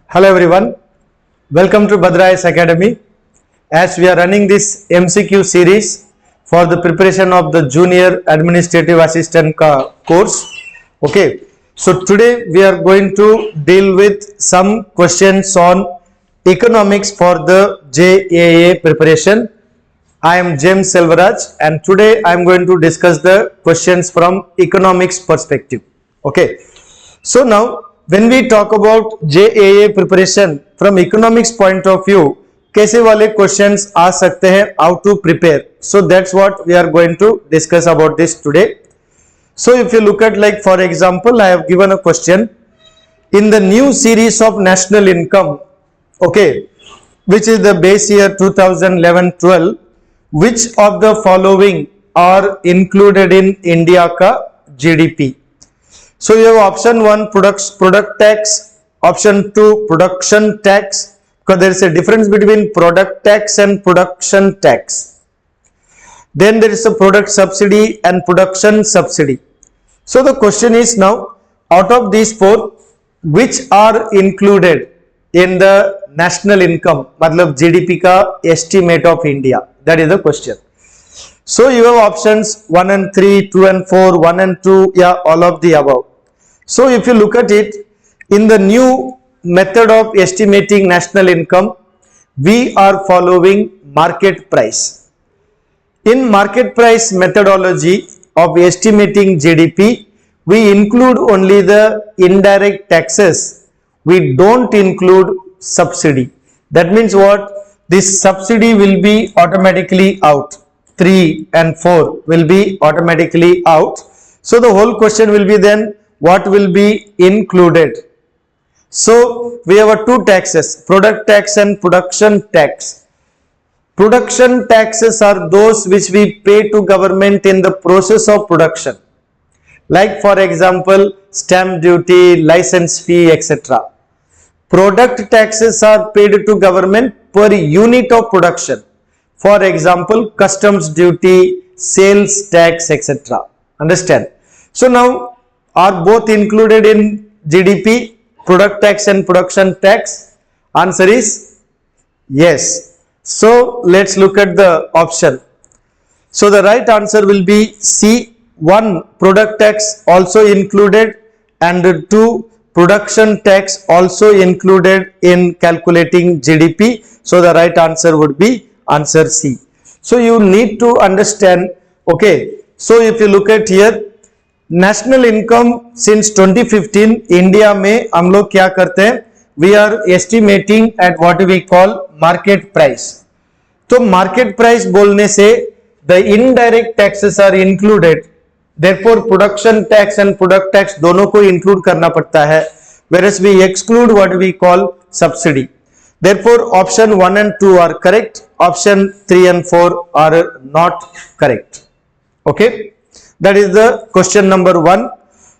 Hello everyone, welcome to Bhadra IAS Academy. As we are running this MCQ series for the preparation of the Junior Administrative Assistant course. Okay, so today we are going to deal with some questions on economics for the JAA preparation. I am James Selvaraj and today I am going to discuss the questions from economics perspective. Okay, so now when we talk about JAA preparation from economics point of view, कैसे वाले questions आ सकते हैं, how to prepare. So that's what we are going to discuss about this today. So if you look at, like for example, I have given a question in the new series of national income, okay, which is the base year 2011-12, which of the following are included in India का GDP? So you have option 1 product tax, option 2 production tax, because there is a difference between product tax and production tax. Then there is a product subsidy and production subsidy. So the question is now, out of these four, which are included in the national income, matlab GDP ka estimate of India? That is the question. So you have options 1 and 3, 2 and 4, 1 and 2, yeah, all of the above. So if you look at it, in the new method of estimating national income, we are following market price. In market price methodology of estimating GDP, we include only the indirect taxes. We don't include subsidy. That means what? This subsidy will be automatically out. 3 and 4 will be automatically out. So the whole question will be then, what will be included? So we have two taxes, product tax and production tax. Production taxes are those which we pay to government in the process of production. Like for example, stamp duty, license fee, etc. Product taxes are paid to government per unit of production. For example, customs duty, sales tax, etc. Understand? So now, are both included in GDP, product tax and production tax? Answer is yes. So let's look at the option. So the right answer will be C. 1 product tax also included and 2 production tax also included in calculating GDP. So the right answer would be answer C. So you need to understand, okay, so if you look at here, national income since 2015 India में हम लोग क्या करते हैं, we are estimating at what we call market price. तो market price बोलने से the indirect taxes are included, therefore production tax and product tax दोनों को include करना पड़ता है, whereas we exclude what we call subsidy. Therefore option 1 and 2 are correct, option 3 and 4 are not correct. Okay, that is the question number 1.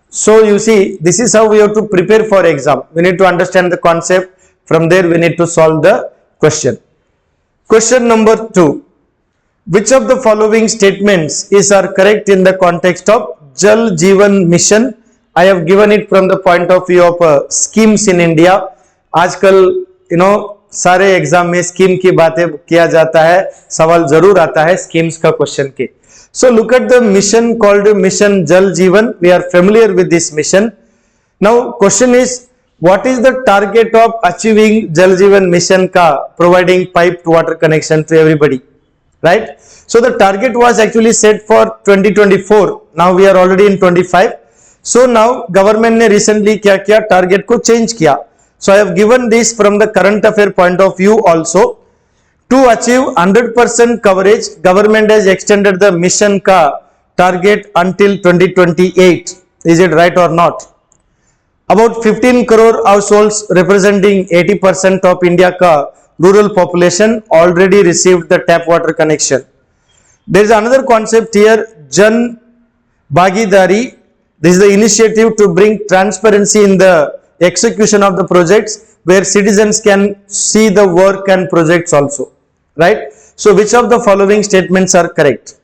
So you see, this is how we have to prepare for exam. We need to understand the concept. From there we need to solve the question. Question number 2. Which of the following statements are correct in the context of Jal Jeevan Mission? I have given it from the point of view of schemes in India. आजकल सारे exam में scheme की बातें किया जाता है, सवाल जरूर आता है स्कीम्स का क्वेश्चन के. So look at the mission called Mission Jal Jeevan. We are familiar with this mission. Now question is, what is the target of achieving Jal Jeevan Mission ka providing piped water connection to everybody, right? So the target was actually set for 2024. Now we are already in 25. So now government ने recently क्या किया, target को change किया. So I have given this from the current affair point of view also. To achieve 100% coverage, government has extended the mission ka target until 2028. Is it right or not? About 15 crore households representing 80% of India ka rural population already received the tap water connection. There is another concept here, Jan Bhagidari. This is the initiative to bring transparency in the execution of the projects where citizens can see the work and projects also. Right? So which of the following statements are correct?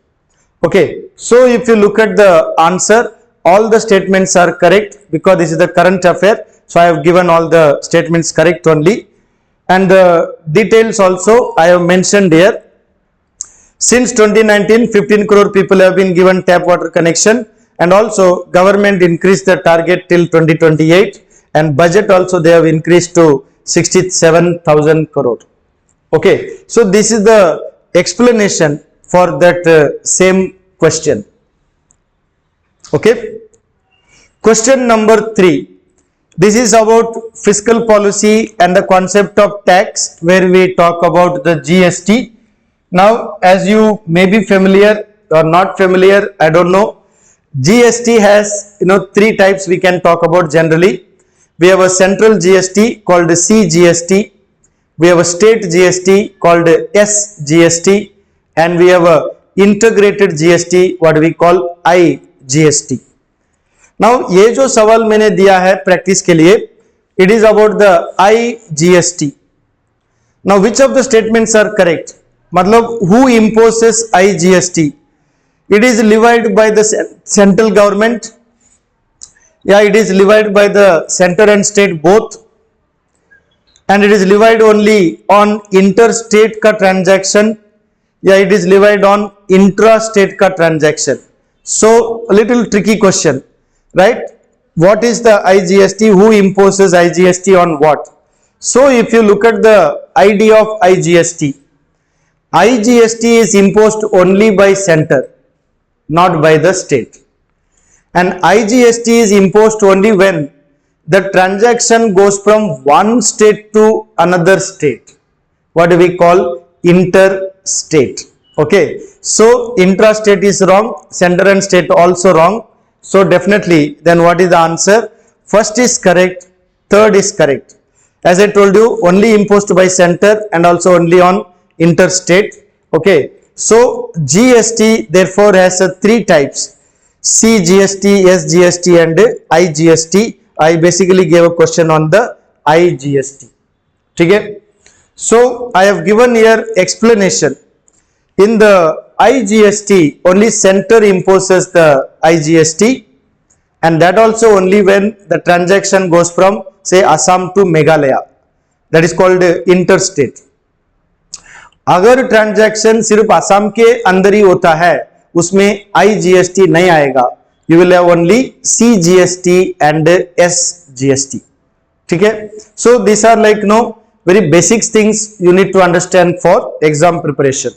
Okay, so if you look at the answer, all the statements are correct because this is the current affair. So I have given all the statements correct only, and the details also I have mentioned here. Since 2019, 15 crore people have been given tap water connection, and also government increased the target till 2028, and budget also they have increased to 67,000 crore. Okay, so this is the explanation for that same question. Okay, question number 3. This is about fiscal policy and the concept of tax, where we talk about the GST. Now, as you may be familiar or not familiar, I don't know, GST has 3 types we can talk about generally. We have a central GST called CGST, we have a state GST called SGST, and we have a integrated GST what we call IGST. Now ये जो सवाल मैंने दिया है practice के लिए, it is about the IGST. Now which of the statements are correct? मतलब who imposes IGST? It is levied by the central government. Yeah, it is levied by the center and state both, and it is levied only on interstate का transaction. Yeah, it is levied on intra-state का transaction. So a little tricky question, right? What is the IGST? Who imposes IGST on what? So if you look at the idea of IGST, IGST is imposed only by center, not by the state. And IGST is imposed only when the transaction goes from one state to another state. What do we call interstate? Okay, so intrastate is wrong, center and state also wrong. So definitely, then what is the answer? First is correct, third is correct. As I told you, only imposed by center and also only on interstate. Okay, so GST therefore has 3 types: CGST, SGST and IGST. I basically gave a question on the IGST. Okay, so I have given here explanation. In the IGST, only center imposes the IGST, and that also only when the transaction goes from say Assam to Meghalaya. That is called interstate. अगर transaction सिर्फ असम के अंदर ही होता है, उसमें IGST नहीं आएगा. You will have only CGST and SGST. ठीक है? So these are like very basic things you need to understand for exam preparation.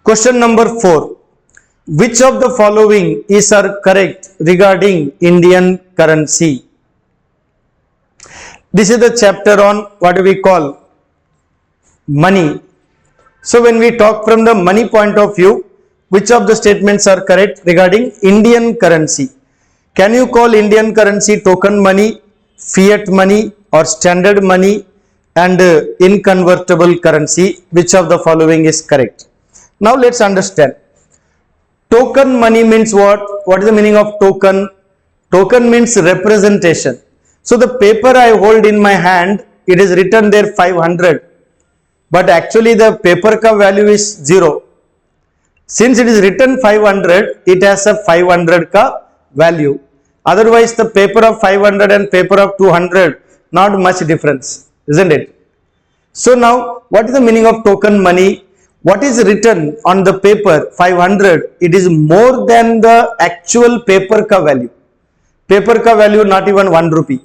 Question number 4. Which of the following is correct regarding Indian currency? This is the chapter on what we call money. So when we talk from the money point of view, which of the statements are correct regarding Indian currency? Can you call Indian currency token money, fiat money or standard money and inconvertible currency? Which of the following is correct? Now let's understand. Token money means what? What is the meaning of token? Token means representation. So the paper I hold in my hand, it is written there 500, but actually the paper ka value is 0. Since it is written 500, it has a 500 ka value. Otherwise the paper of 500 and paper of 200, not much difference, isn't it? So now what is the meaning of token money? What is written on the paper 500, it is more than the actual paper ka value. Paper ka value not even 1 rupee,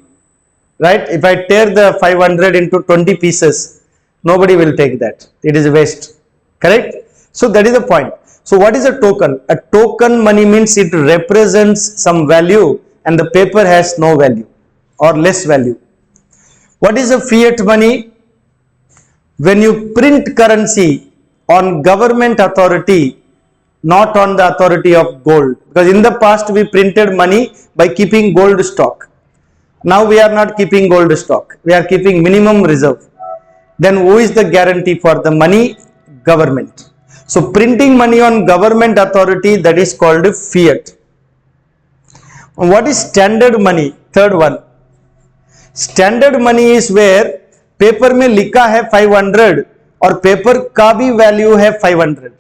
right? If I tear the 500 into 20 pieces, nobody will take that. It is waste, correct? So that is the point. So what is a token? A token money means it represents some value and the paper has no value or less value. What is a fiat money? When you print currency on government authority, not on the authority of gold. Because in the past we printed money by keeping gold stock. Now we are not keeping gold stock. We are keeping minimum reserve. Then who is the guarantee for the money? Government. So printing money on government authority, that is called fiat. What is standard money? Third one. Standard money is where paper में लिखा है 500 और paper का भी value है 500.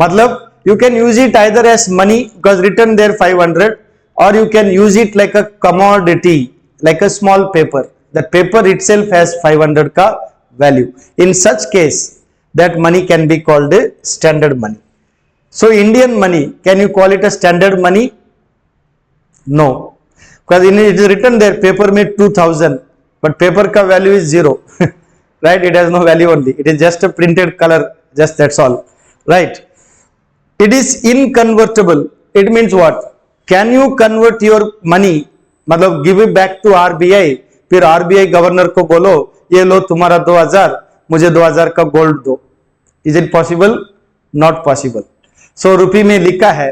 मतलब you can use it either as money because written there 500, or you can use it like a commodity like a small paper. That paper itself has 500 ka value. In such case, that money can be called a standard money. So Indian money, can you call it a standard money? No, because it is written there paper made 2000, but paper ka value is 0. Right? It has no value only. It is just a printed color, just that's all. Right? It is inconvertible. It means what? Can you convert your money, मतलब give it back to RBI, फिर RBI governor को बोलो ये लो तुम्हारा 2000, मुझे 2000 का gold दो. Is it possible? Not possible. So रुपये में लिखा है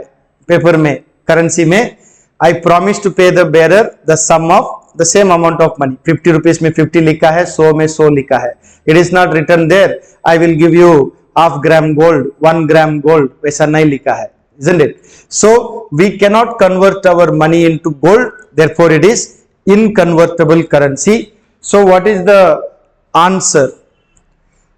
पेपर में, करेंसी में, I promise to pay the bearer the sum of the same amount of money. 50 rupees में 50 लिखा है, 100 में 100 लिखा है. It is not written there, I will give you half gram gold, 1 gram gold, वैसा नहीं लिखा है, isn't it? So we cannot convert our money into gold, therefore it is inconvertible currency. So what is the answer?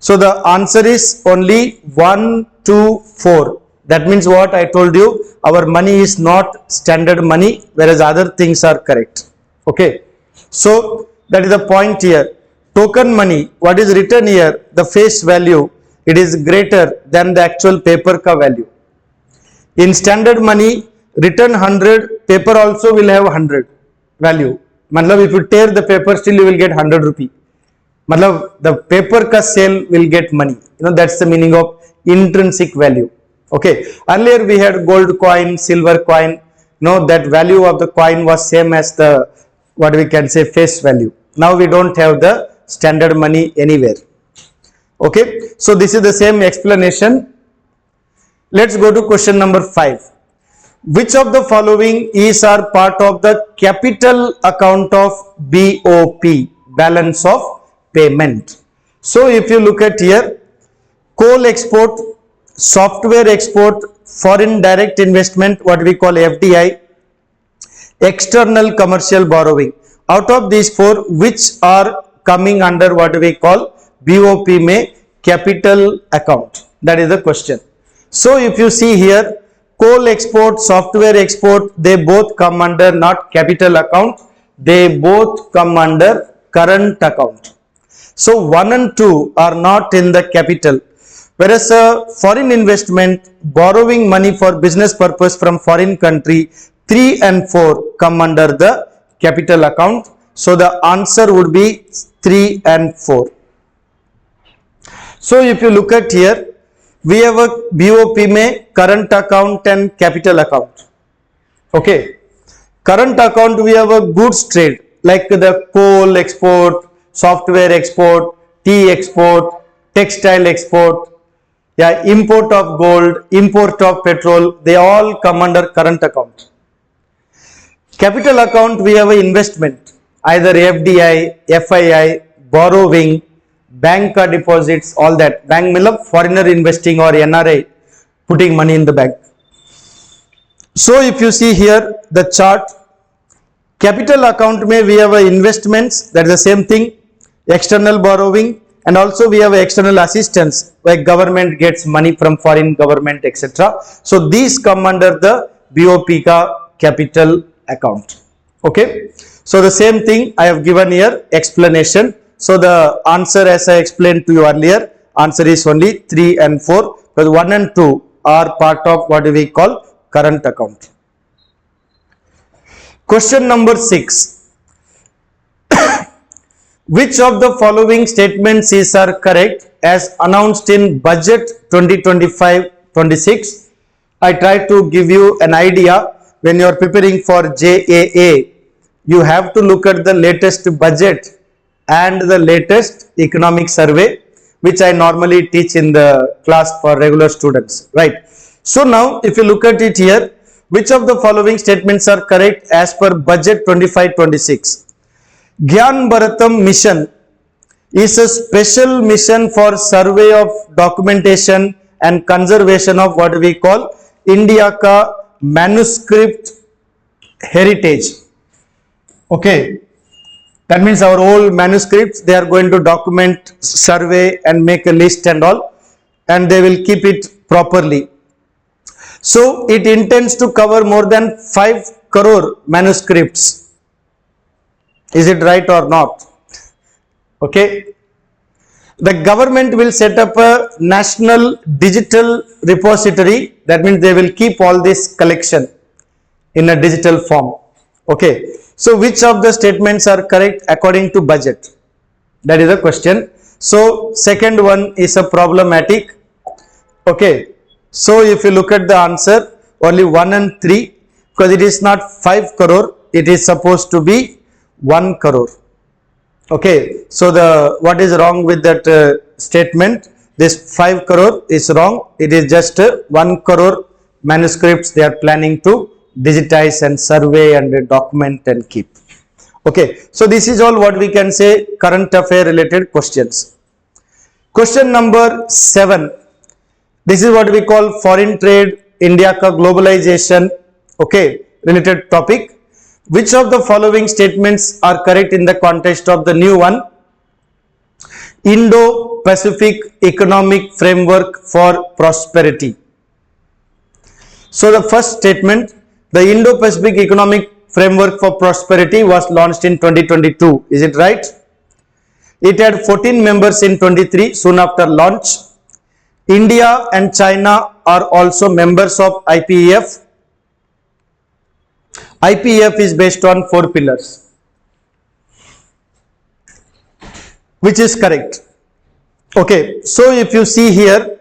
So the answer is only 1, 2, 4. That means what I told you, our money is not standard money, whereas other things are correct. Okay. So that is the point here. Token money, what is written here, the face value, it is greater than the actual paper ka value. In standard money, written 100, paper also will have 100 value. Matlab if you tear the paper, still you will get 100 rupee. Matlab the paper ka sale will get money. That's the meaning of intrinsic value. Okay. Earlier we had gold coin, silver coin. That value of the coin was same as the, what we can say, face value. Now we don't have the standard money anywhere. Okay. So this is the same explanation. Let's go to question number 5. Which of the following is or part of the capital account of BOP, balance of payment? So if you look at here, coal export, software export, foreign direct investment, what we call FDI, external commercial borrowing. Out of these 4, which are coming under what we call BOP में capital account? That is the question. So if you see here, coal export, software export, they both come under not capital account, they both come under current account. So 1 and 2 are not in the capital, whereas foreign investment, borrowing money for business purpose from foreign country, 3 and 4 come under the capital account. So the answer would be 3 and 4. So if you look at here, we have a BOP में current account and capital account. Okay. Current account we have a goods trade like the coal export, software export, tea export, textile export, import of gold, import of petrol, they all come under current account. Capital account we have a investment, either FDI, FII, borrowing, bank deposits, all that. Bank means foreigner investing or NRI putting money in the bank. So if you see here the chart, capital account may we have investments, that is the same thing, external borrowing, and also we have external assistance like government gets money from foreign government, etc. So these come under the BOP ka capital account. Okay. So the same thing I have given here explanation. So the answer, as I explained to you earlier, answer is only 3 and 4, because 1 and 2 are part of what we call current account. Question number 6. Which of the following statements is are correct as announced in budget 2025-26? I try to give you an idea. When you are preparing for JAA, you have to look at the latest budget and the latest economic survey, which I normally teach in the class for regular students, right? So now if you look at it here, which of the following statements are correct as per budget 25-26? Gyan Bharatam mission is a special mission for survey of documentation and conservation of what we call India ka manuscript heritage. Okay. That means our old manuscripts, they are going to document, survey and make a list and all, and they will keep it properly. So it intends to cover more than 5 crore manuscripts. Is it right or not? Okay. The government will set up a national digital repository. That means they will keep all this collection in a digital form. Okay. So which of the statements are correct according to budget? That is the question. So second one is a problematic. Okay. So if you look at the answer, only 1 and 3, because it is not 5 crore, it is supposed to be 1 crore. Okay, so what is wrong with that statement? This 5 crore is wrong. It is just 1 crore manuscripts they are planning to digitize and survey and document and keep. Okay, so this is all what we can say current affair related questions. Question number 7. This is what we call foreign trade, India ka globalization, okay, related topic. Which of the following statements are correct in the context of the new one? Indo-Pacific Economic Framework for Prosperity. So the first statement, the Indo-Pacific Economic Framework for Prosperity was launched in 2022. Is it right? It had 14 members in 23 soon after launch. India and China are also members of IPEF. IPEF is based on 4 pillars. Which is correct? Okay, so if you see here,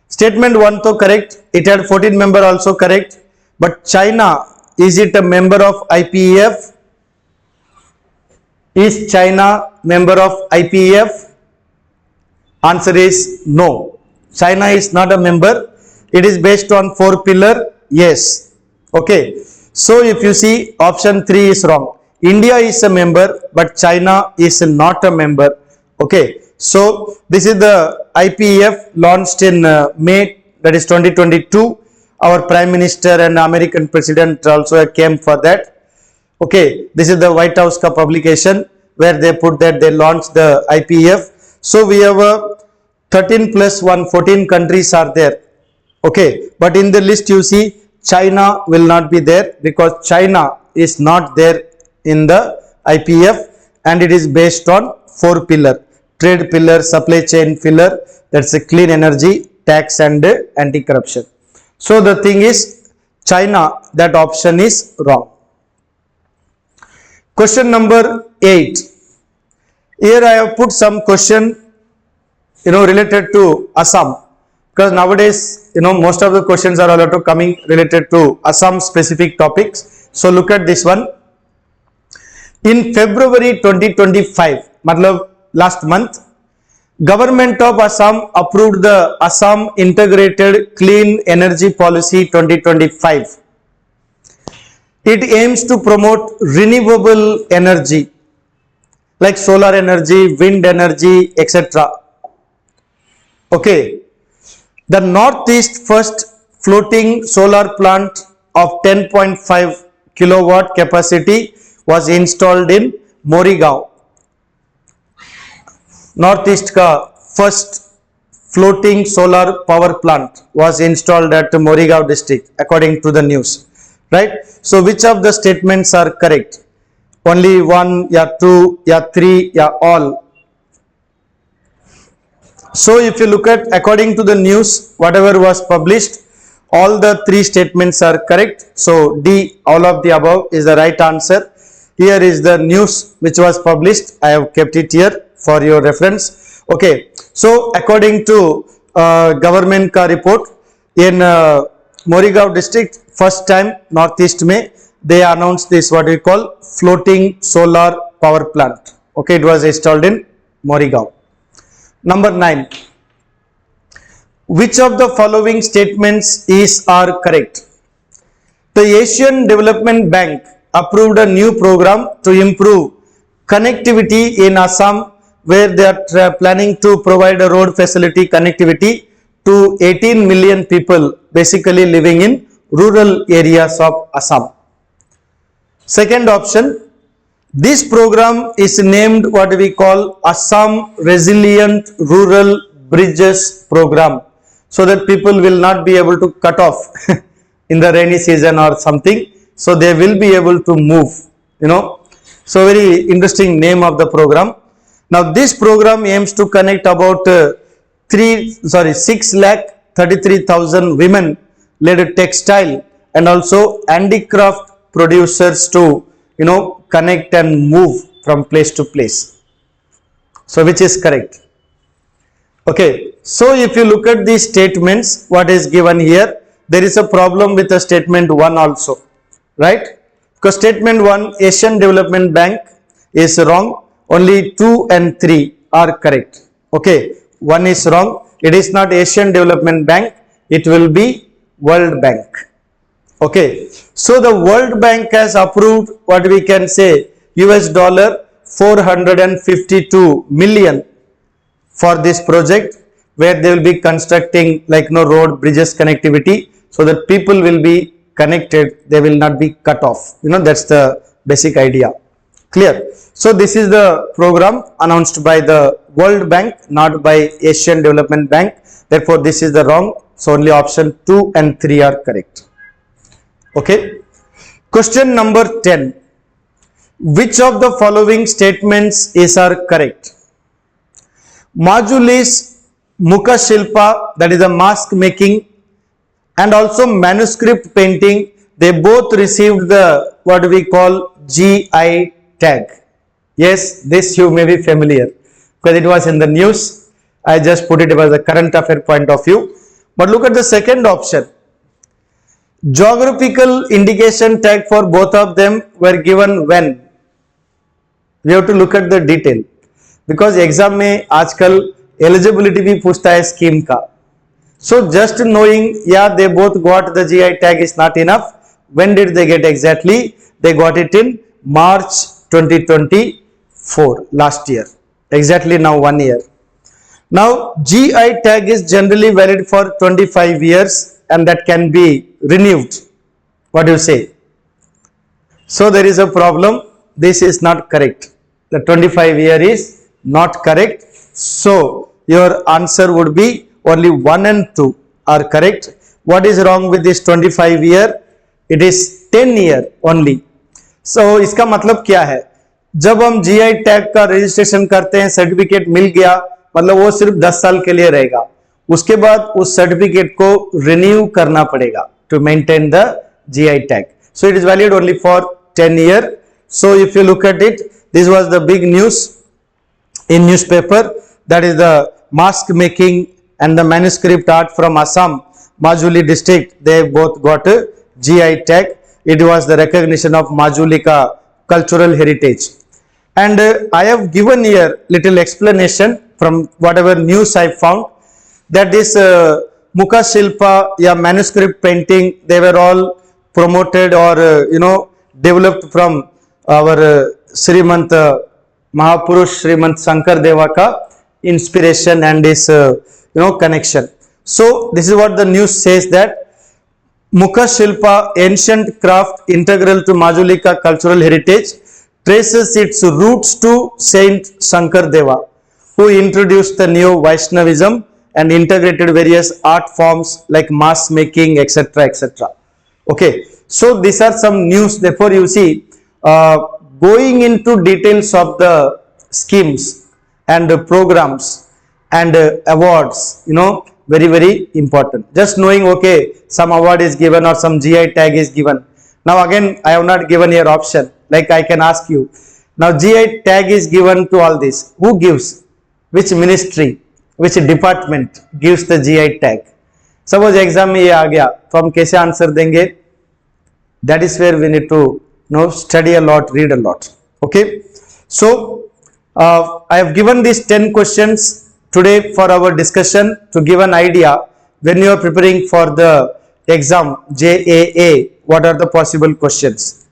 statement 1 to correct, it had 14 member also correct, but China, is it a member of IPEF? Is China member of IPEF? Answer is no. China is not a member. It is based on 4 pillar. Yes. Okay. So if you see, option 3 is wrong. India is a member, but China is not a member. Okay. So this is the IPEF launched in May, that is 2022. Our Prime Minister and American President also came for that. Okay. This is the White House ka publication where they put that they launched the IPEF. So we have 13 plus 1, 14 countries are there. Okay. But in the list you see, China will not be there because China is not there in the IPEF and it is based on 4 pillar. Trade pillar, supply chain pillar, that's a clean energy, tax and anti-corruption. So the thing is China, that option is wrong. Question number 8. Here I have put some question, related to Assam. Because nowadays, most of the questions are also coming related to Assam specific topics. So look at this one. In February 2025, last month, Government of Assam approved the Assam Integrated Clean Energy Policy 2025. It aims to promote renewable energy like solar energy, wind energy, etc. Okay. The Northeast first floating solar plant of 10.5 kilowatt capacity was installed in Morrigaon. Northeast ka first floating solar power plant was installed at Morrigaon district according to the news. Right? So which of the statements are correct? Only 1, yeah 2, yeah 3, yeah all. So if you look at according to the news, whatever was published, all the 3 statements are correct. So D, all of the above is the right answer. Here is the news which was published. I have kept it here for your reference. Okay. So according to government ka report in Morrigaon district, first time Northeast May, they announced this what we call floating solar power plant. Okay. It was installed in Morrigaon. Number 9. Which of the following statements are correct? The Asian Development Bank approved a new program to improve connectivity in Assam, where they are planning to provide a road facility connectivity to 18 million people basically living in rural areas of Assam. Second option, this program is named what we call Assam Resilient Rural Bridges Program, so that people will not be able to cut off in the rainy season or something. So they will be able to move, So very interesting name of the program. Now this program aims to connect about 6,33,000 women led textile and also handicraft producers to connect and move from place to place. So which is correct? Okay, so if you look at these statements, what is given here, there is a problem with the statement 1 also, right? Because statement 1, Asian Development Bank, is wrong. Only 2 and 3 are correct. Okay, 1 is wrong. It is not Asian Development Bank. It will be World Bank. Okay, so the World Bank has approved what we can say US dollar 452 million for this project, where they will be constructing like road, bridges, connectivity, so that people will be connected, they will not be cut off. That's the basic idea. Clear? So this is the program announced by the World Bank, not by Asian Development Bank. Therefore this is the wrong. So only option 2 and 3 are correct. Okay. Question number 10. Which of the following statements are correct? Majuli's Mukha Shilpa, that is a mask making, and also manuscript painting, they both received the what we call GI tag. Yes, this you may be familiar because it was in the news. I just put it as a current affair point of view. But look at the second option. Geographical indication tag for both of them were given when? We have to look at the detail, because exam में आजकल eligibility भी पूछता है scheme का. So just knowing, yeah, they both got the GI tag is not enough. When did they get exactly? They got it in March 2024, last year. Exactly now 1 year. Now GI tag is generally valid for 25 years and that can be renewed. What do you say? So there is a problem. This is not correct. The 25 year is not correct. So your answer would be only 1 and 2 are correct. What is wrong with this 25 year? It is 10 year only. So इसका मतलब क्या है? जब हम GI tag का registration करते हैं, certificate मिल गया, मतलब वो सिर्फ 10 साल के लिए रहेगा. उसके बाद उस सर्टिफिकेट को रिन्यू करना पड़ेगा to maintain the GI tag. So it is valid only for 10 year. So if you look at it, this was the big news in newspaper, that is the mask making and the manuscript art from Assam, Majuli district, they both got a GI tag. It was the recognition of Majulika cultural heritage. And I have given here little explanation from whatever news I found, that this Mukha Shilpa, yeah, manuscript painting, they were all promoted or developed from our Srimant Mahapurush Srimant Shankar Deva ka inspiration and his connection. So this is what the news says, that Mukha Shilpa, ancient craft integral to Majulika cultural heritage, traces its roots to Saint Shankar Deva, who introduced the new Vaishnavism and integrated various art forms like mask making, etc., etc. Okay, so these are some news. Therefore you see, going into details of the schemes and programs and awards, very, very important. Just knowing, okay, some award is given or some GI tag is given. Now again, I have not given here option. Like I can ask you, now GI tag is given to all this. Who gives? Which ministry, which department gives the GI tag? Suppose exam में ये आ गया, तो हम कैसे answer देंगे? That is where we need to study a lot, read a lot. Okay, so I have given these 10 questions today for our discussion to give an idea when you are preparing for the exam JAA, what are the possible questions.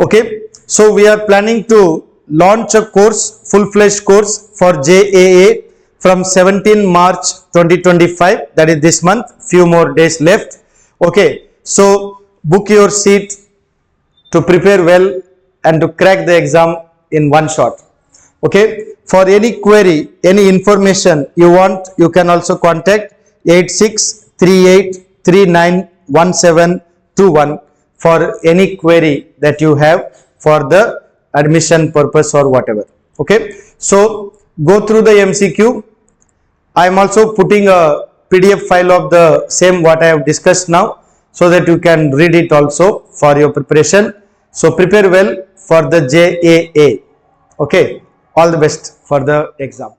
Okay, so we are planning to launch a course, full-fledged course for JAA from 17 March 2025, that is this month, few more days left. Okay, so book your seat to prepare well and to crack the exam in one shot. Okay, for any query, any information you want, you can also contact 8638391721 for any query that you have for the admission purpose or whatever. Okay, so go through the MCQ. I am also putting a PDF file of the same what I have discussed now, so that you can read it also for your preparation. So prepare well for the JAA. Okay, all the best for the exam.